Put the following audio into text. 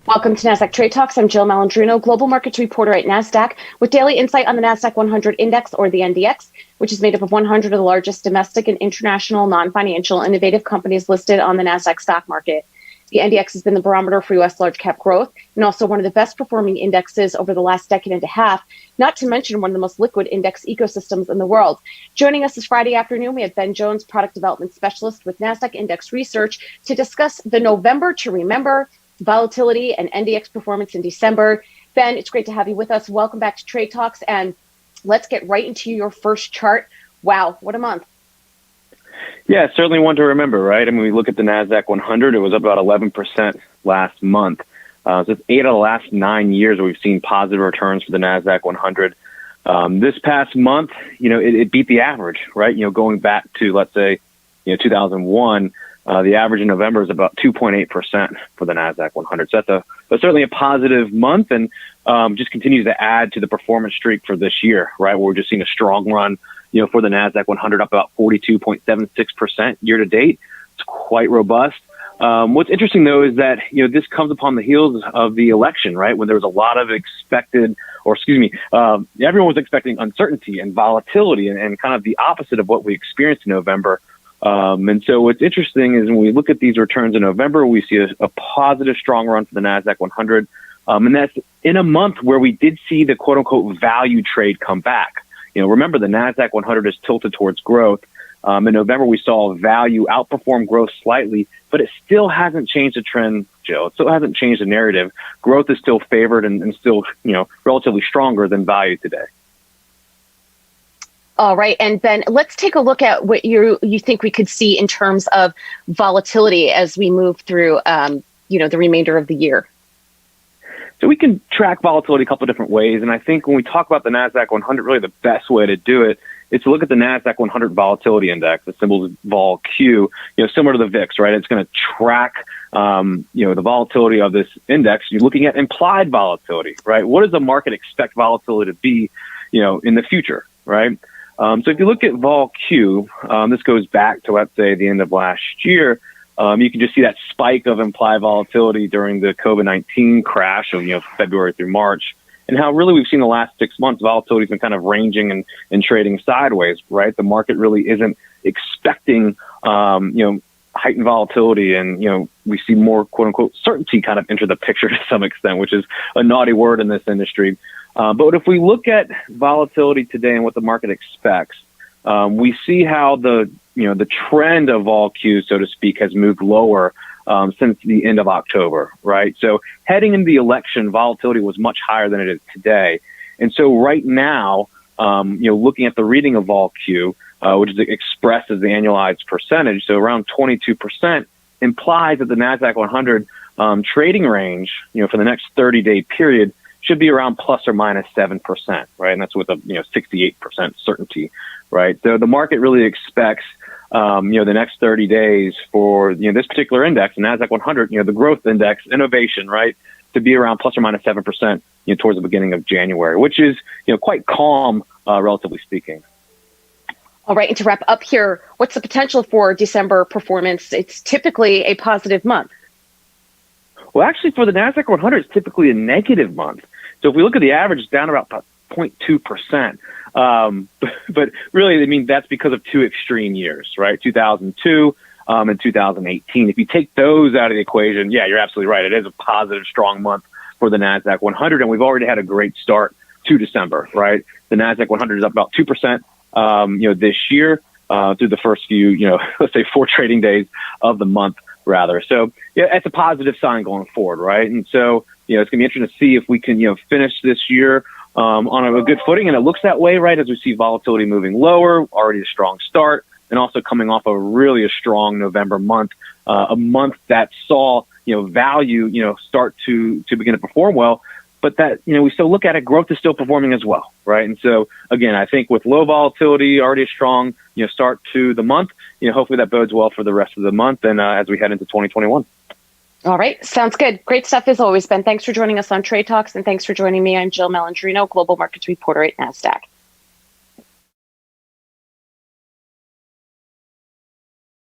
Welcome to Nasdaq Trade Talks. I'm Jill Malandrino, global markets reporter at Nasdaq, with daily insight on the Nasdaq-100 index, or the NDX, which is made up of 100 of the largest domestic and international non-financial innovative companies listed on the Nasdaq stock market. The NDX has been the barometer for U.S. large cap growth and also one of the best performing indexes over the last decade and a half, not to mention one of the most liquid index ecosystems in the world. Joining us this Friday afternoon, we have Ben Jones, product development specialist with Nasdaq Index Research, to discuss the November to remember, volatility, and NDX performance in December. Ben, it's great to have you with us. Welcome back to Trade Talks, and let's get right into your first chart. Wow, what a month. Yeah, certainly one to remember, right? I mean, we look at the Nasdaq-100, it was up about 11% last month. So it's 8 out of the last 9 years where we've seen positive returns for the Nasdaq-100. This past month, it beat the average, right? Going back to, let's say, 2001, the average in November is about 2.8% for the Nasdaq-100. So that's certainly a positive month, and just continues to add to the performance streak for this year, right? Where we're just seeing a strong run, for the Nasdaq-100, up about 42.76% year to date. It's quite robust. What's interesting, though, is that, this comes upon the heels of the election, right? When there was a lot of everyone was expecting uncertainty and volatility and kind of the opposite of what we experienced in November. And so what's interesting is when we look at these returns in November, we see a positive, strong run for the Nasdaq-100. And that's in a month where we did see the quote-unquote value trade come back. Remember, the Nasdaq-100 is tilted towards growth. In November, we saw value outperform growth slightly, but it still hasn't changed the trend, Jill. It still hasn't changed the narrative. Growth is still favored and still, relatively stronger than value today. All right. And Ben, let's take a look at what you think we could see in terms of volatility as we move through, the remainder of the year. So we can track volatility a couple of different ways. And I think when we talk about the Nasdaq-100, really the best way to do it is to look at the Nasdaq-100 volatility index. The symbol is vol-Q, similar to the VIX, right? It's going to track, the volatility of this index. You're looking at implied volatility, right? What does the market expect volatility to be, in the future, right? So if you look at vol-Q, this goes back to, let's say, the end of last year. You can just see that spike of implied volatility during the COVID-19 crash of, February through March, and how really we've seen the last 6 months, volatility has been kind of ranging and trading sideways, right? The market really isn't expecting, heightened volatility, and, we see more quote unquote certainty kind of enter the picture to some extent, which is a naughty word in this industry. But if we look at volatility today and what the market expects, we see how the trend of vol-Q, so to speak, has moved lower since the end of October, right? So heading into the election, volatility was much higher than it is today. And so right now, looking at the reading of vol-Q, which is expressed as the annualized percentage, so around 22%, implies that the Nasdaq-100 trading range, for the next 30-day period should be around plus or minus 7%, right? And that's with a 68% certainty, right? So the market really expects the next 30 days for this particular index, the Nasdaq-100, the growth index, innovation, right, to be around plus or minus 7%, towards the beginning of January, which is quite calm, relatively speaking. All right, and to wrap up here, what's the potential for December performance? It's typically a positive month. Well, actually, for the Nasdaq-100, it's typically a negative month. So if we look at the average, it's down about 0.2%. But really, I mean, that's because of two extreme years, right? 2002 and 2018. If you take those out of the equation, yeah, you're absolutely right. It is a positive, strong month for the Nasdaq-100, and we've already had a great start to December, right? The Nasdaq-100 is up about 2%, this year through the first few, let's say 4 trading days of the month, rather. So yeah, it's a positive sign going forward, right? And so, it's going to be interesting to see if we can, finish this year on a good footing. And it looks that way, right, as we see volatility moving lower, already a strong start, and also coming off a strong November month, a month that saw, value, start to begin to perform well. But that, we still look at it, growth is still performing as well, right? And so, again, I think with low volatility, already a strong, start to the month, hopefully that bodes well for the rest of the month and as we head into 2021. All right. Sounds good. Great stuff as always, Ben. Thanks for joining us on Trade Talks, and thanks for joining me. I'm Jill Malandrino, global markets reporter at Nasdaq.